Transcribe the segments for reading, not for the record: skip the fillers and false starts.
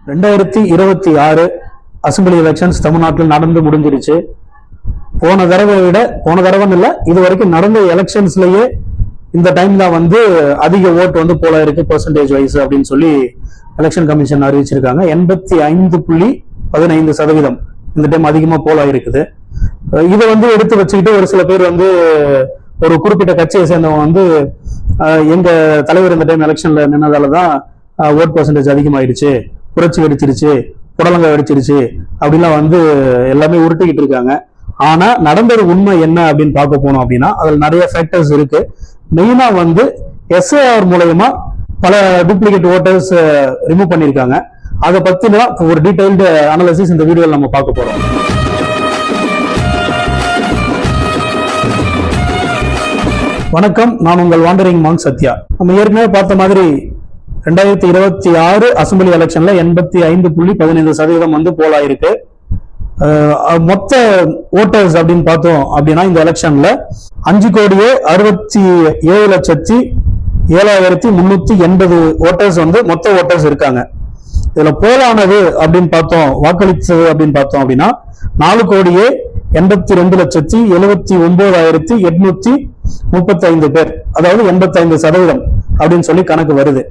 2026 assembly elections தமிழ்நாட்டில் நடந்து முடிஞ்சிருச்சு. போன தடவை இல்ல, இது வரைக்கும் நடந்த எலெக்ஷன்ஸ்லயே இந்த டைம் தான் வந்து அதிக ஓட்டு வந்து போல இருக்கு பெர்சன்டேஜ் வைஸ் அப்படின்னு சொல்லி எலெக்ஷன் கமிஷன் அறிவிச்சிருக்காங்க. 85.15% இந்த டைம் அதிகமா போல இருக்குது. இதை வந்து எடுத்து வச்சுக்கிட்டு ஒரு சில பேர் வந்து ஒரு குறிப்பிட்ட கட்சியை சேர்ந்தவங்க வந்து எங்க தலைவர் இந்த டைம் எலெக்ஷன்ல நின்னதாலதான் ஓட் பெர்சன்டேஜ் அதிகமாயிடுச்சு, புரட்சி வெடிச்சிருச்சு, புடலங்க வெடிச்சிருச்சு அப்படிலாம் வந்து எல்லாமே உருட்டிக்கிட்டு இருக்காங்க. ஆனா நடந்தது உண்மை என்ன அப்படின்னு பார்க்க போனோம் அப்படின்னா அதுல நிறைய ஃபேக்டர்ஸ் இருக்கு. மெயினா வந்து SIR மூலயமா பல டூப்ளிகேட் ஓட்டர்ஸ் ரிமூவ் பண்ணிருக்காங்க. அதை பத்தின ஒரு டீடைல்டு அனாலிசிஸ் இந்த வீடியோல நம்ம பார்க்க போறோம். வணக்கம், நான் உங்கள் வாண்டரிங் மாங்க் சத்யா. நம்ம ஏற்கனவே பார்த்த மாதிரி 2026 அசம்பிளி எலெக்ஷன்ல 85.15% வந்து போலாயிருக்கு. மொத்த ஓட்டர்ஸ் அப்படின்னு பார்த்தோம் அப்படின்னா இந்த எலெக்ஷன்ல 5,67,07,380 ஓட்டர்ஸ் வந்து மொத்த ஓட்டர்ஸ் இருக்காங்க. இதுல போலானது அப்படின்னு பார்த்தோம், வாக்களித்தது அப்படின்னு பார்த்தோம் அப்படின்னா 4,82,79,835 பேர், அதாவது 85% அப்படின்னு சொல்லி கணக்கு வருது.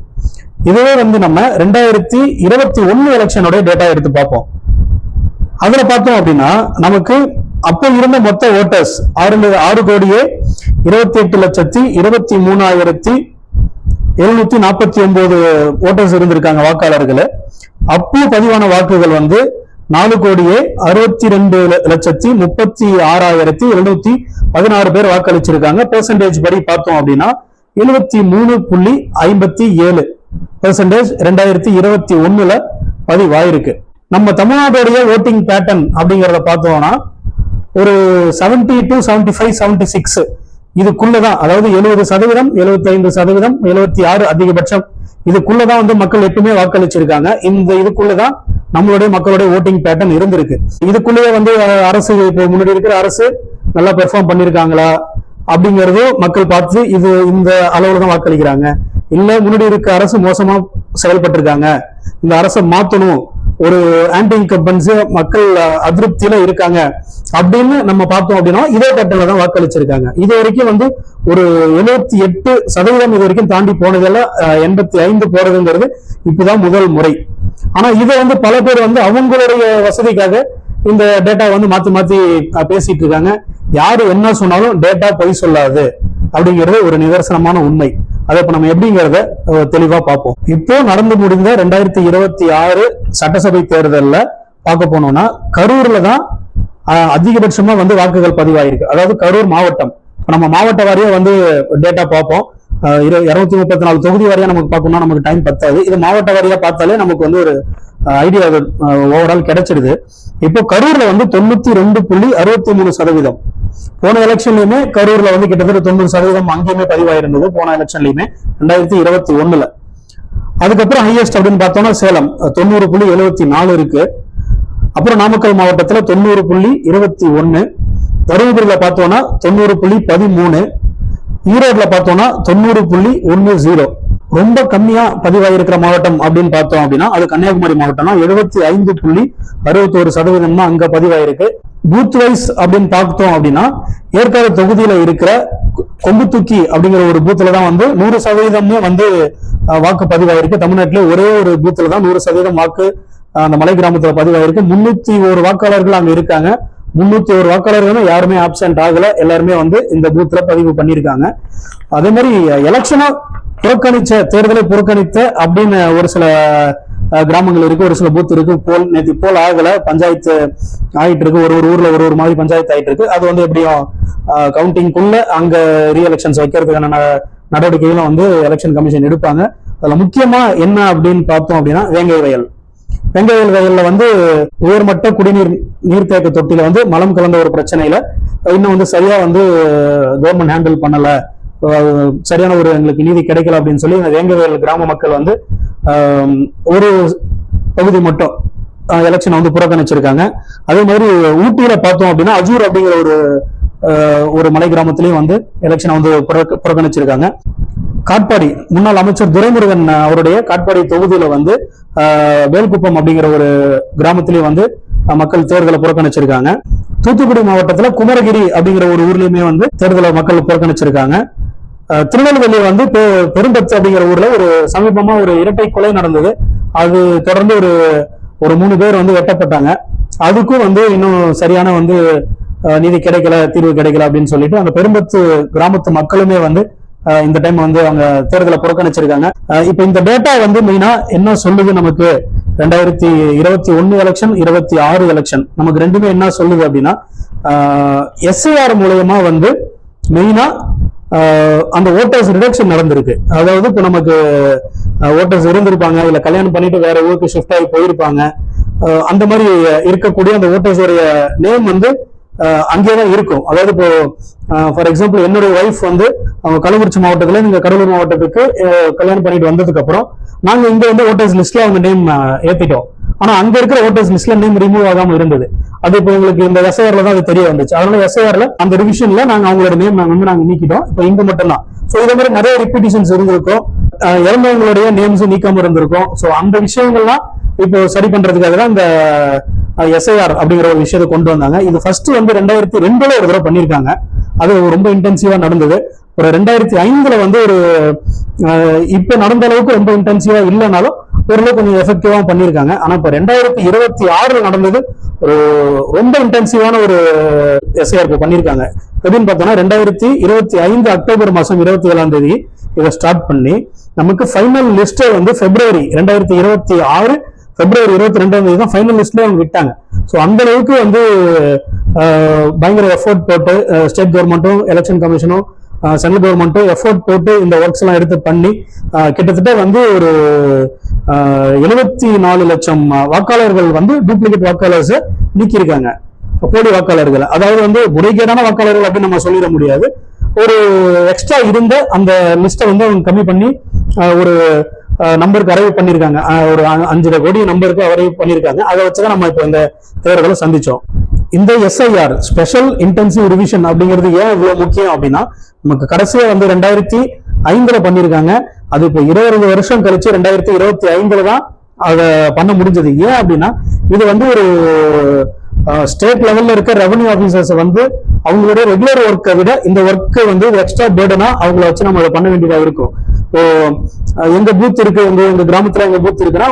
இதுவே வந்து நம்ம 2021 எலெக்ஷனோட டேட்டா எடுத்து பார்ப்போம். அதுல பார்த்தோம் அப்படின்னா நமக்கு அப்ப இருந்த மொத்த ஓட்டர்ஸ் 6,28,23,749 ஓட்டர்ஸ் இருந்திருக்காங்க வாக்காளர்கள். அப்போ பதிவான வாக்குகள் வந்து 4,62,36,716 பேர் வாக்களிச்சிருக்காங்க. பெர்சன்டேஜ் படி பார்த்தோம் அப்படின்னா 73.57% 2021 பதிவாயிருக்கு. நம்ம தமிழ்நாட்டுடைய ஓட்டிங் பேட்டர்ன் அப்படிங்கிறத பார்த்தோம்னா ஒரு 70 to 75, 76 இதுக்குள்ளதான், அதாவது 70%, 75%, 76 அதிகபட்சம் இதுக்குள்ளதான் வந்து மக்கள் எப்பவுமே வாக்களிச்சிருக்காங்க. இந்த இதுக்குள்ளதான் நம்மளுடைய மக்களுடைய ஓட்டிங் பேட்டர்ன் இருந்திருக்கு. இதுக்குள்ளேயே வந்து அரசு, இப்போ முன்னாடி இருக்கிற அரசு நல்லா பெர்ஃபார்ம் பண்ணிருக்காங்களா அப்படிங்கறது மக்கள் பார்த்து இது இந்த அளவுல தான் வாக்களிக்கிறாங்க, இல்ல முன்னாடி இருக்க அரசு மோசமா செயல்பட்டு இருக்காங்க, இந்த அரசை மாத்தணும், ஒரு ஆன்டி இன்கம்பன்ஸ் மக்கள் அதிருப்தியில இருக்காங்க அப்படின்னு நம்ம பார்த்தோம் அப்படின்னா இதே பேட்டர்ல தான் வாக்களிச்சிருக்காங்க. இது வரைக்கும் வந்து ஒரு 78% இது வரைக்கும் தாண்டி போனதெல்லாம் 85 போறதுங்கிறது இப்பதான் முதல் முறை. ஆனா இதை வந்து பல பேர் வந்து அவங்களுடைய வசதிக்காக இந்த டேட்டா வந்து மாத்தி மாத்தி பேசிட்டு இருக்காங்க. யாரு என்ன சொன்னாலும் டேட்டா பொய் சொல்லாது அப்படிங்கிறது ஒரு நிதர்சனமான உண்மை. அதை இப்ப நம்ம எப்படிங்கிறத தெளிவா பார்ப்போம். இப்போ நடந்து முடிந்த 2026 சட்டசபை தேர்தல்ல பார்க்க போனோம்னா கரூர்ல தான் அதிகபட்சமா வந்து வாக்குகள் பதிவாயிருக்கு. அதாவது கரூர் மாவட்டம், நம்ம மாவட்ட வாரியா வந்து டேட்டா பார்ப்போம். 234 தொகுதி வாரியா நமக்கு பார்க்கணும்னா நமக்கு டைம் பத்தாது. இது மாவட்ட வாரியா பார்த்தாலே நமக்கு வந்து ஒரு ஐடியா ஓவரால் கிடைச்சிடுது. இப்போ கரூர்ல வந்து 92.63%. போன எலெக்ஷன்லயுமே கரூர்ல வந்து கிட்டத்தட்ட 90% அங்கேயுமே பதிவாயிருந்தது போன எலெக்ஷன்லயுமே 2021. அதுக்கப்புறம் ஹையஸ்ட் அப்படின்னு பார்த்தோம்னா சேலம் 90.74 இருக்கு. அப்புறம் நாமக்கல் மாவட்டத்துல 90.21, தருமபுரியில பார்த்தோம்னா 90.13, ஈரோடுல பார்த்தோம்னா 90.10. ரொம்ப கம்மியா பதிவாயிருக்கிற மாவட்டம் அப்படின்னு பார்த்தோம் அப்படின்னா அது கன்னியாகுமரி மாவட்டம்னா 75.61% அங்க பதிவாயிருக்கு. பூத் வைஸ் அப்படின்னு பார்த்தோம் அப்படின்னா ஏற்காடு தொகுதியில இருக்கிற கொம்புத்தூக்கி அப்படிங்கிற ஒரு பூத்துல தான் வந்து 100% வந்து வாக்கு பதிவாயிருக்கு. தமிழ்நாட்டிலே ஒரே ஒரு பூத்துல தான் 100% வாக்கு அந்த மலை கிராமத்துல பதிவாயிருக்கு. 301 வாக்காளர்கள் அங்க இருக்காங்க. 301 வாக்காளர்கள் யாருமே ஆப்சென்ட் ஆகல, எல்லாருமே வந்து இந்த பூத்துல பதிவு பண்ணிருக்காங்க. அதே மாதிரி எலெக்ஷனா புறக்கணிச்ச, தேர்தலை புறக்கணித்த அப்படின்னு ஒரு சில கிராமங்கள் இருக்கு, ஒரு சில பூத் இருக்கு. நேற்று போல் ஆகல, பஞ்சாயத்து ஆயிட்டு இருக்கு, ஒரு ஊர்ல ஒரு மாதிரி பஞ்சாயத்து ஆயிட்டு இருக்கு. அது வந்து எப்படியும் கவுண்டிங்குள்ள அங்க ரீஎலெக்ஷன்ஸ் வைக்கிறதுக்கான நடவடிக்கைகளும் வந்து எலெக்ஷன் கமிஷன் எடுப்பாங்க. அதுல முக்கியமா என்ன அப்படின்னு பார்த்தோம் அப்படின்னா வேங்கை வயல் வயல்ல வந்து உயர்மட்ட குடிநீர் நீர்த்தேக்க தொட்டில வந்து மலம் கலந்த ஒரு பிரச்சனையில இன்னும் வந்து சரியா வந்து கவர்மெண்ட் ஹேண்டில் பண்ணல, சரியான ஒரு எங்களுக்கு நீதி கிடைக்கல அப்படின்னு சொல்லி வேங்கவேல் கிராம மக்கள் வந்து ஒரு பகுதி மட்டும் எலெக்ஷன் வந்து புறக்கணிச்சிருக்காங்க. அதே மாதிரி ஊட்டியில பார்த்தோம் அப்படின்னா அஜூர் அப்படிங்கிற ஒரு மலை கிராமத்திலையும் வந்து எலெக்ஷன் வந்து புறக்கணிச்சிருக்காங்க. காட்பாடி முன்னாள் அமைச்சர் துரைமுருகன் அவருடைய காட்பாடி தொகுதியில வந்து வேல்குப்பம் அப்படிங்கிற ஒரு கிராமத்திலேயே வந்து மக்கள் தேர்தலை புறக்கணிச்சிருக்காங்க. தூத்துக்குடி மாவட்டத்துல குமரகிரி அப்படிங்கிற ஒரு ஊர்லயுமே வந்து தேர்தலை மக்கள் புறக்கணிச்சிருக்காங்க. திருநெல்வேலி வந்து பெரும்பத்து அப்படிங்கிற ஊர்ல ஒரு சமீபமா ஒரு இரட்டை கொலை நடந்தது. அது தொடர்ந்து ஒரு 3 பேர் வந்து வெட்டப்பட்டாங்க. அதுக்கும் வந்து இன்னும் சரியான வந்து நீதி கிடைக்கல, தீர்வு கிடைக்கல அப்படின்னு சொல்லிட்டு அந்த பெரும்பத்து கிராமத்து மக்களுமே வந்து இந்த டைம் வந்து அவங்க தேர்தலை புறக்கணிச்சிருக்காங்க. இப்ப இந்த டேட்டா வந்து மெயினா என்ன சொல்லுது நமக்கு, 2021 எலெக்ஷன் 26 எலெக்ஷன் நமக்கு ரெண்டுமே என்ன சொல்லுது அப்படின்னா, SIR மூலமா வந்து மெயினா அந்த ஓட்டர்ஸ் ரிடக்ஷன் நடந்திருக்கு. அதாவது இப்ப நமக்கு ஓட்டர்ஸ் இருந்திருப்பாங்க, இல்ல கல்யாணம் பண்ணிட்டு வேற ஊருக்கு ஷிஃப்ட் ஆகி போயிருப்பாங்க. அந்த மாதிரி இருக்கக்கூடிய அந்த ஓட்டர்ஸ் உடைய நேம் வந்து அங்கேதான் இருக்கும். அதாவது இப்போ ஃபார் எக்ஸாம்பிள் என்னுடைய ஒய்ஃப் வந்து அவங்க கள்ளக்குறிச்சி மாவட்டத்துல நீங்க கடலூர் மாவட்டத்துக்கு கல்யாணம் பண்ணிட்டு வந்ததுக்கு அப்புறம் நாங்க இங்க வந்து ஓட்டர்ஸ் லிஸ்ட்ல அவங்க நேம் ஏத்திட்டோம். ஆனா அங்க இருக்கிற ஓட்டர்ஸ் லிஸ்ட்ல நேம் ரிமூவ் ஆகாம இருந்தது. அது இப்போ உங்களுக்கு இந்த SIRல தான் அது தெரிய வந்துச்சு. அதனால SIRல அந்த ரிவிஷன்ல நாங்க அவங்களோட நேம் நாங்க நீக்கிட்டோம். இப்போ இங்க மட்டும் தான். ஸோ இதே மாதிரி நிறைய ரிப்பீட்டிஷன்ஸ் இருந்திருக்கும், இறந்தவங்களுடைய நேம்ஸ் நீக்காம இருந்திருக்கும். ஸோ அந்த விஷயங்கள்லாம் இப்போ சரி பண்றதுக்காக தான் இந்த SIR அப்படிங்கிற ஒரு விஷயத்தை கொண்டு வந்தாங்க. இது ஃபர்ஸ்ட் வந்து 2002ல ஒரு தடவை பண்ணியிருக்காங்க. அது ரொம்ப இன்டென்சிவா நடந்தது. ஒரு 2005ல வந்து ஒரு இப்ப நடந்த அளவுக்கு ரொம்ப இன்டென்சிவா இல்லைனாலும் ஓரளவுக்கு கொஞ்சம் எஃபெக்டிவா பண்ணியிருக்காங்க. ஆனா இப்ப 2026ல நடந்தது ஒரு ரொம்ப இன்டென்சிவான ஒரு SIR பண்ணியிருக்காங்க. எப்படின்னு பார்த்தோம்னா 2025 அக்டோபர் மாசம் 27ஆம் தேதி இதை ஸ்டார்ட் பண்ணி நமக்கு ஃபைனல் லிஸ்ட் வந்து பிப்ரவரி 2026 பிப்ரவரி 22ஆம் தேதி தான் ஃபைனல் லிஸ்ட்ல அவங்க விட்டாங்க. ஸோ அந்த அளவுக்கு வந்து பயங்கர எஃபோர்ட் போட்டு ஸ்டேட் கவர்மெண்ட்டும் எலெக்ஷன் கமிஷனும் சென்ட்ரல் கவர்மெண்ட்டும் எஃபோர்ட் போட்டு இந்த ஒர்க்ஸ் எல்லாம் எடுத்து பண்ணி கிட்டத்தட்ட வந்து ஒரு 74 லட்சம் வாக்காளர்கள் வந்து டூப்ளிகேட் வாக்காளர்ஸ் நீக்கியிருக்காங்க, போலி வாக்காளர்கள். அதாவது வந்து முறைகேடான வாக்காளர்கள் அப்படின்னு நம்ம சொல்லிட முடியாது. ஒரு எக்ஸ்ட்ரா இருந்த அந்த லிஸ்ட்டை வந்து அவங்க கம்மி பண்ணி ஒரு நம்பருக்கு அரைவ் பண்ணிருக்காங்க. ஒரு 5 கோடி நம்பருக்கு அரைவ் பண்ணிருக்காங்க. அதை வச்சுதான் நம்ம இப்போ இந்த தேர்தலை சந்திச்சோம். இந்த SIR ஸ்பெஷல் இன்டென்சிவ் ரிவிஷன் அப்படிங்கிறது ஏன் இவ்வளவு முக்கியம் அப்படின்னா, நமக்கு கடைசியா வந்து 2005ல பண்ணிருக்காங்க. அது இப்போ 20 வருஷம் கழிச்சு 2025ல தான் அதை பண்ண முடிஞ்சது. ஏன் அப்படின்னா இது வந்து ஒரு ஸ்டேட் லெவல்ல இருக்க ரெவன்யூ ஆபீசர்ஸ் வந்து அவங்களுடைய ரெகுலர் ஒர்க்கை விட இந்த ஒர்க்கு வந்து எக்ஸ்ட்ரா பேர்டனா அவங்கள வச்சு நம்ம அதை பண்ண வேண்டியதா இருக்கும். இப்போ எங்க பூத் இருக்கு, எங்க கிராமத்துல எங்க பூத் இருக்குன்னா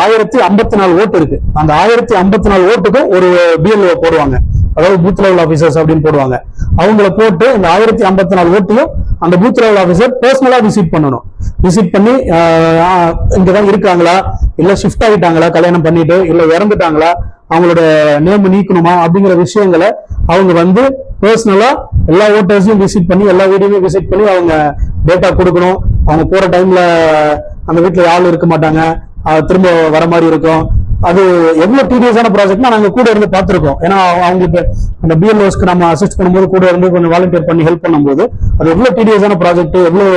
1054 ஓட்டு இருக்கு. அந்த 1054 ஓட்டுக்கும் ஒரு BLO போடுவாங்க, அதாவது பூத் லெவல் ஆபீசர்ஸ் அப்படின்னு போடுவாங்க. அவங்கள போட்டு இந்த 1054 ஓட்டையும் அந்த பூத் லெவல் ஆபீசர் பர்சனலா விசிட் பண்ணணும். விசிட் பண்ணி இங்கதான் இருக்காங்களா, இல்ல ஷிஃப்ட் ஆகிட்டாங்களா, கல்யாணம் பண்ணிட்டு, இல்ல இறந்துட்டாங்களா, அவங்களோட நேம் நீக்கணுமா அப்படிங்கிற விஷயங்களை அவங்க வந்து பர்சனலா எல்லா ஓட்டர்ஸையும் விசிட் பண்ணி எல்லா வீடியோவையும் விசிட் பண்ணி அவங்க டேட்டா கொடுக்கணும். அவங்க போற டைம்ல அந்த வீட்டுல யாரும் இருக்க மாட்டாங்க, திரும்ப வர மாதிரி இருக்கும். அது எவ்வளவு டீடியஸான ப்ராஜெக்ட்னா நாங்க கூட இருந்து பார்த்திருக்கோம். ஏன்னா அவங்களுக்கு அந்த BLOஸ்க்கு நம்ம அசிஸ்ட் பண்ணும்போது கூட இருந்து கொஞ்சம் வாலண்டியர் பண்ணி ஹெல்ப் பண்ணும்போது அது எவ்வளவு டீடியஸான ப்ராஜெக்ட், எவ்வளவு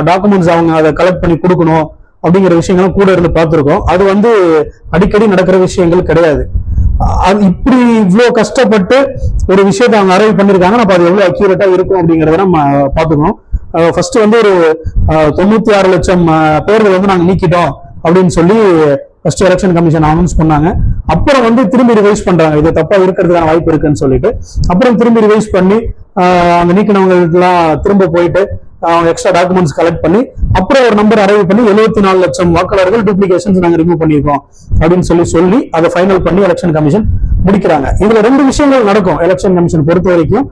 டாக்குமெண்ட்ஸ் அவங்க அதை கலெக்ட் பண்ணி கொடுக்கணும் அப்படிங்கிற விஷயங்களும் கூட இருந்து பார்த்திருக்கோம். அது வந்து அடிக்கடி நடக்கிற விஷயங்கள் கிடையாது. இப்படி இவ்வளவு கஷ்டப்பட்டு ஒரு விஷயத்தை அவங்க அரைவ் பண்ணிருக்காங்க. அப்ப அது எவ்வளவு அக்யூரேட்டா இருக்கும் அப்படிங்கறத நம்ம பாத்துக்கணும். ஃபர்ஸ்ட் வந்து ஒரு 96 லட்சம் பேர்கள் வந்து நாங்க நீக்கிட்டோம் அப்படின்னு சொல்லி ஃபர்ஸ்ட் எலெக்ஷன் கமிஷன் அனௌன்ஸ் பண்ணாங்க. அப்புறம் வந்து திரும்பி ரிவைஸ் பண்றாங்க, இது தப்பா இருக்கிறதுக்கான வாய்ப்பு இருக்குன்னு சொல்லிட்டு. அப்புறம் திரும்பி ரிவைஸ் பண்ணி அந்த நீக்கினவங்களுக்கு எல்லாம் திரும்ப போயிட்டு அவங்க எக்ஸ்ட்ரா டாக்குமெண்ட்ஸ் கலெக்ட் பண்ணி அப்புறம் ஒரு நம்பர் அரைவ் பண்ணி 74 லட்சம் வாக்காளர்கள் டூப்ளிகேஷன்ஸ் நாங்க ரிமூவ் பண்ணிருக்கோம் அப்படின்னு சொல்லி அதை ஃபைனல் பண்ணி எலெக்ஷன் கமிஷன் முடிக்கிறாங்க. இதுல 2 விஷயங்கள் நடக்கும். எலெக்ஷன் கமிஷன் பொறுத்த வரைக்கும்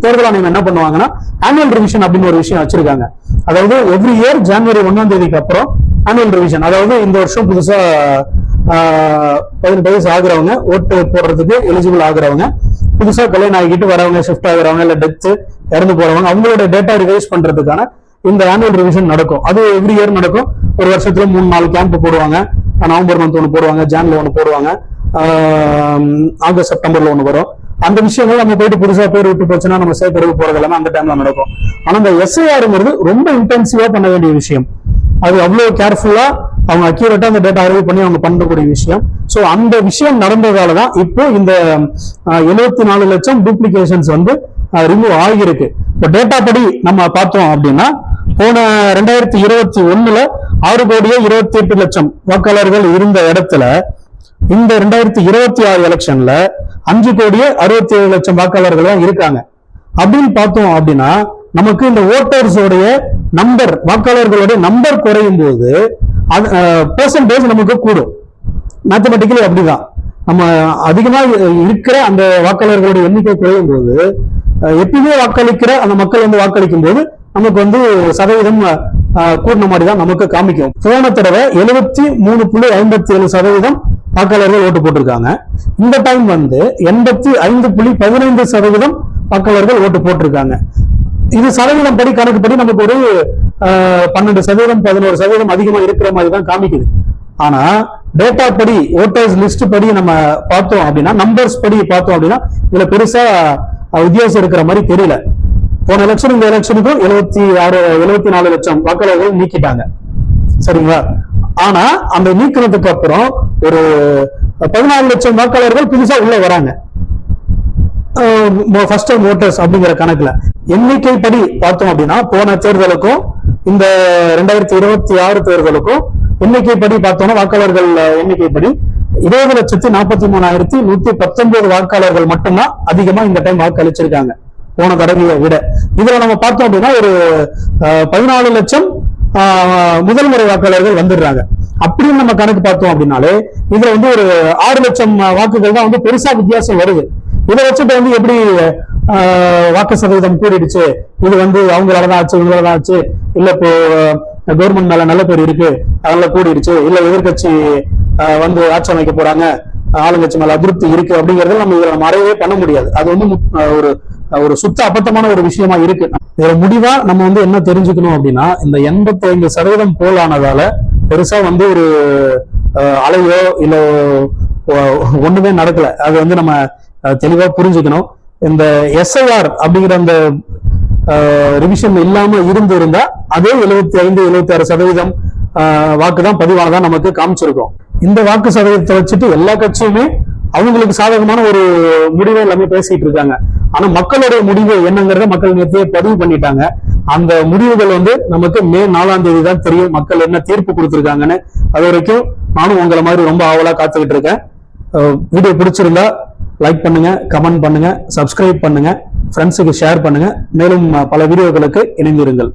தேர்தல் ஆணையம் என்ன பண்ணுவாங்கன்னா ஆனுவல் ரிவிஷன் அப்படின்னு ஒரு விஷயம் வச்சிருக்காங்க. அதாவது எவ்ரி இயர் ஜனவரி 1ஆம் தேதிக்கு அப்புறம் ஆனுவல் ரிவிஷன், அதாவது இந்த வருஷம் புதுசா 18 வயசு ஆகுறவங்க, ஓட்டு போடுறதுக்கு எலிஜிபிள் ஆகுறவங்க, புதுசா கல்யாணம் ஆகிட்டு வரவங்க, ஷிஃப்ட் ஆகுறவங்க, இல்ல டெத் இறந்து போறவங்க, அவங்களோட டேட்டா ரிவைஸ் பண்றதுக்கான இந்த ஆனுவல் ரிவிஷன் நடக்கும். அது எவ்ரி இயர் நடக்கும். ஒரு வருஷத்துல 3-4 கேம்ப் போடுவாங்க. நவம்பர் மந்த் ஒன்று போடுவாங்க, ஜான்ல ஒன்று போடுவாங்க, ஆகஸ்ட் செப்டம்பர்ல ஒன்று வரும். அந்த விஷயங்கள் நம்ம போயிட்டு புதுசா பேர் விட்டு போச்சுன்னா நம்ம சேர்க்கறது போறது எல்லாமே அந்த டைம்ல நடக்கும். ஆனா இந்த SIRங்கிறது ரொம்ப இன்டென்சிவா பண்ண வேண்டிய விஷயம். அது அவ்வளவு கேர்ஃபுல்லா அவங்க அக்யூரேட்டா அந்த டேட்டா அரைவ் பண்ணி அவங்க பண்ணக்கூடிய விஷயம். சோ அந்த விஷயம் நடந்ததாலதான் இப்போ இந்த 74 லட்சம் டூப்ளிகேஷன்ஸ் வந்து ரிமூவ் ஆகியிருக்கு. இப்போ டேட்டா படி நம்ம பார்த்தோம் அப்படின்னா போன 2021 6,28,00,000 வாக்காளர்கள் இருந்த இடத்துல இந்த 2026 எலெக்ஷன்ல 5,67,00,000 வாக்காளர்கள் தான் இருக்காங்க. அப்படின்னு பார்த்தோம் அப்படின்னா நமக்கு இந்த ஓட்டர்ஸோடைய நம்பர், வாக்காளர்களுடைய நம்பர் குறையும் போது பெர்சன்டேஜ் நமக்கு கூடும். மேத்தமெட்டிக்கலி அப்படிதான். நம்ம அதிகமா இருக்கிற அந்த வாக்காளர்களுடைய எண்ணிக்கை குறையும் போது எப்பயுமே வாக்களிக்கிற அந்த மக்கள் வந்து வாக்களிக்கும் போது நமக்கு வந்து சதவீதம் கூடின மாதிரி தான் நமக்கு காமிக்கும். போன தடவை 73.57% வாக்காளர்கள் ஓட்டு போட்டிருக்காங்க. இந்த டைம் வந்து 85.15% வாக்காளர்கள் ஓட்டு போட்டிருக்காங்க. இது சதவீதம் படி கணக்குப்படி நமக்கு ஒரு 12%, 11% அதிகமா இருக்கிற மாதிரி தான் காமிக்குது. ஆனா டேட்டா படி, ஓட்டர்ஸ் லிஸ்ட் படி நம்ம பார்த்தோம் அப்படின்னா, நம்பர்ஸ் படி பார்த்தோம் அப்படின்னா இதுல பெருசா வித்தியாசம் இருக்கிற மாதிரி தெரியல. போன எலெக்ஷன் இந்த எலெக்ஷனுக்கும் 74 லட்சம் வாக்காளர்கள் நீக்கிட்டாங்க, சரிங்களா? ஆனா அந்த நீக்கினதுக்கு அப்புறம் ஒரு 14 லட்சம் வாக்காளர்கள் புதுசா உள்ள வராங்க, ஃபர்ஸ்ட் டைம் ஓட்டர்ஸ் அப்படிங்கிற கணக்குல. எண்ணிக்கை படி பார்த்தோம் அப்படின்னா போன தேர்தலுக்கும் இந்த 2026 தேர்தலுக்கும் எண்ணிக்கை படி பார்த்தோம்னா வாக்காளர்கள் எண்ணிக்கைப்படி 20,43,119 வாக்காளர்கள் மட்டும்தான் அதிகமா இந்த டைம் வாக்களிச்சிருக்காங்க போன தடவையை விட. இதுல நம்ம பார்த்தோம் அப்படின்னா ஒரு 14 லட்சம் முதல் முறை வாக்காளர்கள் வந்துடுறாங்க. அப்படின்னு நம்ம கணக்கு பார்த்தோம் அப்படின்னாலே இதுல வந்து ஒரு 6 லட்சம் வாக்குகள் தான் வந்து பெருசா வித்தியாசம் வருது. இதை வச்சுட்டு வந்து எப்படி வாக்கு சதவீதம் கூடிடுச்சு, இது வந்து அவங்களாலதான் ஆச்சு, இவங்களாலதான் ஆச்சு, இல்ல இப்போ கவர்மெண்ட் மேல நல்ல பேர் இருக்கு அதனால கூடிடுச்சு, இல்ல எதிர்கட்சி வந்து ஆட்சி அமைக்க போறாங்க, ஆளுங்கட்சி மேல அதிருப்தி இருக்கு அப்படிங்கறத நம்ம இதுல மறையவே பண்ண முடியாது. அது வந்து ஒரு சுத்த அபத்தமான ஒரு விஷயமா இருக்கு. இதோட முடிவா நம்ம வந்து என்ன தெரிஞ்சுக்கணும் அப்படின்னா, இந்த 85% போலானதால பெருசா வந்து ஒரு அலையோ இல்ல ஒண்ணுமே நடக்கல. அது வந்து நம்ம தெளிவா புரிஞ்சுக்கணும். இந்த SIR அப்படிங்கிற அந்த ரிவிஷன் இல்லாம இருந்தா அதே 75-76% வாக்குதான் பதிவானதா நமக்கு காமிச்சிருக்கோம். இந்த வாக்கு சதவீதத்தை வச்சுட்டு எல்லா கட்சியுமே அவங்களுக்கு சாதகமான ஒரு முடிவை எல்லாமே பேசிட்டு இருக்காங்க. ஆனா மக்களுடைய முடிவு என்னங்கிறத மக்கள் நேற்றையே பதிவு பண்ணிட்டாங்க. அந்த முடிவுகள் வந்து நமக்கு மே 4ஆம் தேதி தான் தெரியும் மக்கள் என்ன தீர்ப்பு கொடுத்திருக்காங்கன்னு. அது வரைக்கும் நானும் உங்களை மாதிரி ரொம்ப ஆவலா காத்துக்கிட்டு இருக்கேன். வீடியோ பிடிச்சிருந்தா லைக் பண்ணுங்க, கமெண்ட் பண்ணுங்க, சப்ஸ்கிரைப் பண்ணுங்க, ஃப்ரெண்ட்ஸுக்கு ஷேர் பண்ணுங்க. மேலும் பல வீடியோக்களுக்கு இணைந்திருங்கள்.